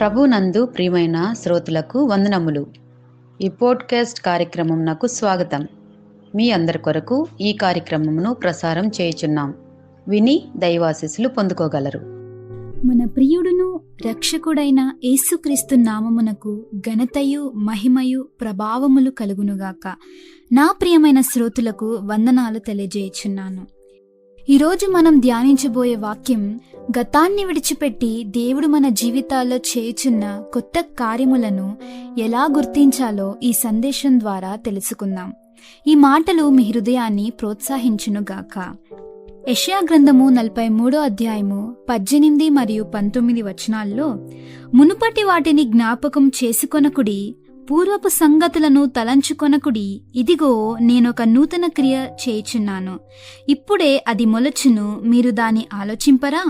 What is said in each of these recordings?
ప్రభునందు ప్రియమైన శ్రోతలకు వందనములు. ఈ పోడ్కాస్ట్ కార్యక్రమం నాకు స్వాగతం. మీ అందరి కొరకు ఈ కార్యక్రమమును ప్రసారం చేయుచున్నాం. విని దైవాశీస్సులు పొందుకోగలరు. మన ప్రియుడును రక్షకుడైన యేసుక్రీస్తు నామమునకు ఘనతయు మహిమయు ప్రభావములు కలుగునుగాక. నా ప్రియమైన శ్రోతులకు వందనాలు తెలియజేయుచున్నాను. ఈరోజు మనం ధ్యానించబోయే వాక్యం, గతాన్ని విడిచిపెట్టి దేవుడు మన జీవితాల్లో చేయుచున్న కొత్త కార్యములను ఎలా గుర్తించాలో ఈ సందేశం ద్వారా తెలుసుకుందాం. ఈ మాటలు మీ హృదయాన్ని ప్రోత్సహించునుగాక. యెషయా గ్రంథము 43వ అధ్యాయము 18 మరియు 19 వచనాల్లో, మునుపటి వాటిని జ్ఞాపకం చేసుకొనకుడి, పూర్వపు సంగతులను తలంచుకొనకుడి, ఇదిగో నేనొక నూతన క్రియ చేయుచున్నాను, ఇప్పుడే అది మొలచును, మీరు దాన్ని ఆలోచింపరా?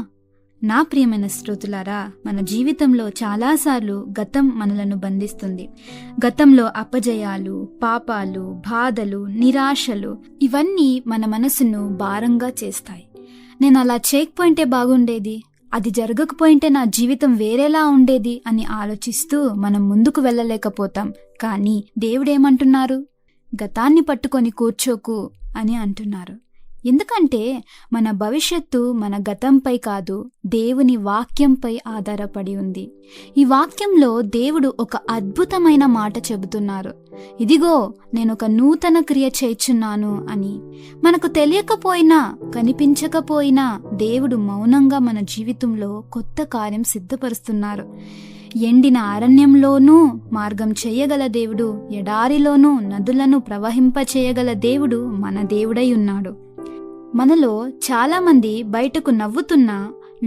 నా ప్రియమైన శ్రోతులారా, మన జీవితంలో చాలాసార్లు గతం మనలను బంధిస్తుంది. గతంలో అపజయాలు, పాపాలు, బాధలు, నిరాశలు ఇవన్నీ మన మనసును భారంగా చేస్తాయి. నేను అలా చేయకపోయింటే బాగుండేది, అది జరగకపోయింటే నా జీవితం వేరేలా ఉండేది అని ఆలోచిస్తూ మనం ముందుకు వెళ్ళలేకపోతాం. కానీ దేవుడేమంటున్నారు? గతాన్ని పట్టుకొని కూర్చోకు అని అంటున్నారు. ఎందుకంటే మన భవిష్యత్తు మన గతంపై కాదు, దేవుని వాక్యంపై ఆధారపడి ఉంది. ఈ వాక్యంలో దేవుడు ఒక అద్భుతమైన మాట చెబుతున్నారు. ఇదిగో నేనొక నూతన క్రియ చేయుచున్నాను అని. మనకు తెలియకపోయినా, కనిపించకపోయినా దేవుడు మౌనంగా మన జీవితంలో కొత్త కార్యం సిద్ధపరుస్తున్నారు. ఎండిన అరణ్యంలోనూ మార్గం చేయగల దేవుడు, ఎడారిలోనూ నదులను ప్రవహింపచేయగల దేవుడు మన దేవుడై ఉన్నాడు. మనలో చాలామంది బయటకు నవ్వుతున్నా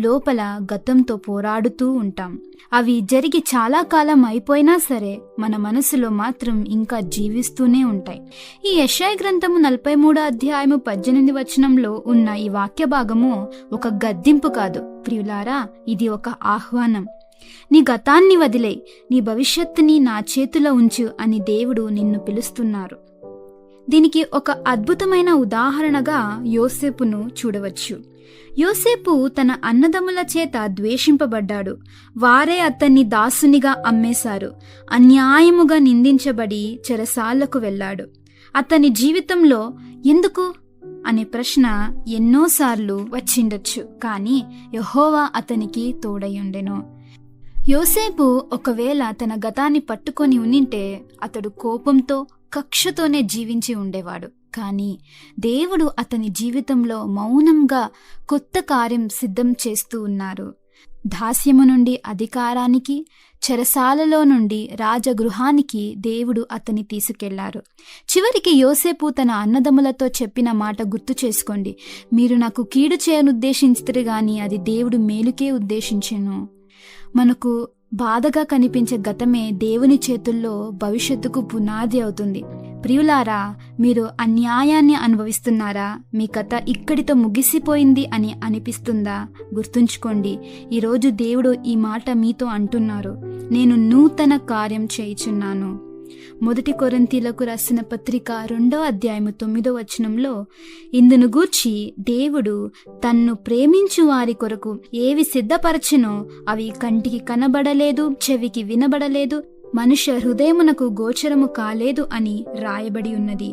లోపల గతంతో పోరాడుతూ ఉంటాం. అవి జరిగి చాలా కాలం అయిపోయినా సరే మన మనసులో మాత్రం ఇంకా జీవిస్తూనే ఉంటాయి. ఈ యెషయా గ్రంథము 43వ అధ్యాయము 18 వచనంలో ఉన్న ఈ వాక్య భాగము ఒక గద్దింపు కాదు ప్రియులారా, ఇది ఒక ఆహ్వానం. నీ గతాన్ని వదిలేయ్, నీ భవిష్యత్తుని నా చేతిలో ఉంచు అని దేవుడు నిన్ను పిలుస్తున్నారు. దీనికి ఒక అద్భుతమైన ఉదాహరణగా యోసేపును చూడవచ్చు. యోసేపు తన అన్నదమ్ముల చేత ద్వేషింపబడ్డాడు. వారే అతన్ని దాసునిగా అమ్మేశారు. అన్యాయముగా నిందించబడి చెరసాలకు వెళ్ళాడు. అతని జీవితంలో ఎందుకు అనే ప్రశ్న ఎన్నోసార్లు వచ్చిండొచ్చు, కానీ యెహోవా అతనికి తోడయుండెను. యోసేపు ఒకవేళ తన గతాన్ని పట్టుకొని ఉన్నింటే అతడు కోపంతో, కక్షతోనే జీవించి ఉండేవాడు. కానీ దేవుడు అతని జీవితంలో మౌనంగా కొత్త కార్యం సిద్ధం చేస్తూ ఉన్నారు. దాస్యము నుండి అధికారానికి, చెరసాలలో నుండి రాజగృహానికి దేవుడు అతన్ని తీసుకెళ్లారు. చివరికి యోసేపు తన అన్నదమ్ములతో చెప్పిన మాట గుర్తు చేసుకోండి. మీరు నాకు కీడు చేయనుద్దేశించితే గాని అది దేవుడు మేలుకే ఉద్దేశించెను. మనకు బాధగా కనిపించే గతమే దేవుని చేతుల్లో భవిష్యత్తుకు పునాది అవుతుంది. ప్రియులారా, మీరు అన్యాయాన్ని అనుభవిస్తున్నారా? మీ కథ ఇక్కడితో ముగిసిపోయింది అని అనిపిస్తుందా? గుర్తుంచుకోండి, ఈరోజు దేవుడు ఈ మాట మీతో అంటున్నారు, నేను నూతన కార్యం చేయుచున్నాను. 1 కొరింథీయులకు రాసిన పత్రిక 2వ అధ్యాయము 9వ వచనంలో, ఇందును గూర్చి దేవుడు తన్ను ప్రేమించు వారి కొరకు ఏవి సిద్ధపరచునో అవి కంటికి కనబడలేదు, చెవికి వినబడలేదు, మనుష్య హృదయమునకు గోచరము కాలేదు అని రాయబడి ఉన్నది.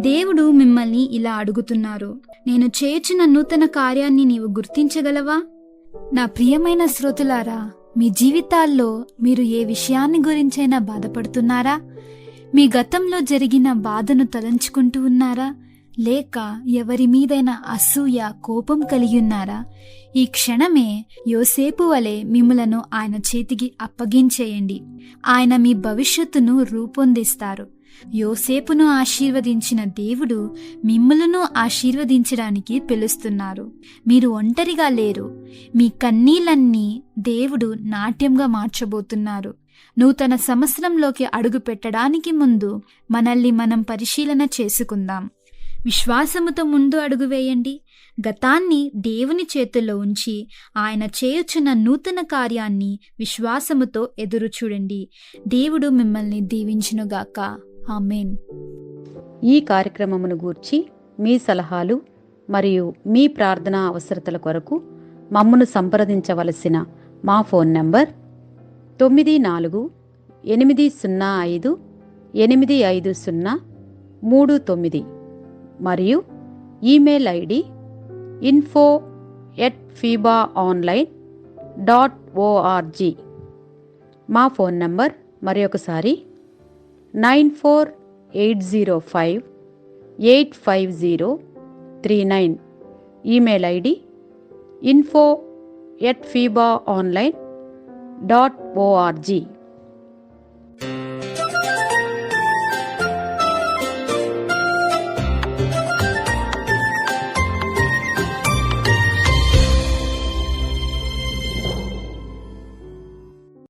దేవుడు మిమ్మల్ని ఇలా అడుగుతున్నారు, నేను చేయుచున్న నూతన కార్యాన్ని నీవు గుర్తించగలవా? నా ప్రియమైన శ్రోతులారా, మీ జీవితాల్లో మీరు ఏ విషయాన్ని గురించైనా బాధపడుతున్నారా? మీ గతంలో జరిగిన బాధను తలంచుకుంటూ ఉన్నారా? లేక ఎవరి మీదైనా అసూయ, కోపం కలిగి ఉన్నారా? ఈ క్షణమే యోసేపు వలె మిమ్ములను ఆయన చేతికి అప్పగించేయండి. ఆయన మీ భవిష్యత్తును రూపొందిస్తారు. యోసేపును ఆశీర్వదించిన దేవుడు మిమ్ములను ఆశీర్వదించడానికి పిలుస్తున్నారు. మీరు ఒంటరిగా లేరు. మీ కన్నీళ్ళన్నీ దేవుడు నాట్యంగా మార్చబోతున్నారు. నూతన సంవత్సరంలోకి అడుగు పెట్టడానికి ముందు మనల్ని మనం పరిశీలన చేసుకుందాం. విశ్వాసముతో ముందు అడుగు వేయండి. గతాన్ని దేవుని చేతుల్లో ఉంచి ఆయన చేయుచున్న నూతన కార్యాన్ని విశ్వాసముతో ఎదురు చూడండి. దేవుడు మిమ్మల్ని దీవించునుగాక. ఆమేన్. ఈ కార్యక్రమమును గూర్చి మీ సలహాలు మరియు మీ ప్రార్థనా అవసరతల కొరకు మమ్మను సంప్రదించవలసిన మా ఫోన్ నంబర్ 94-805-850-39 మరియు ఈమెయిల్ ఐడి info@fibaonline.org. మా ఫోన్ నంబర్ మరొకసారి 94-805-850-39. Email ID info@fibaonline.org.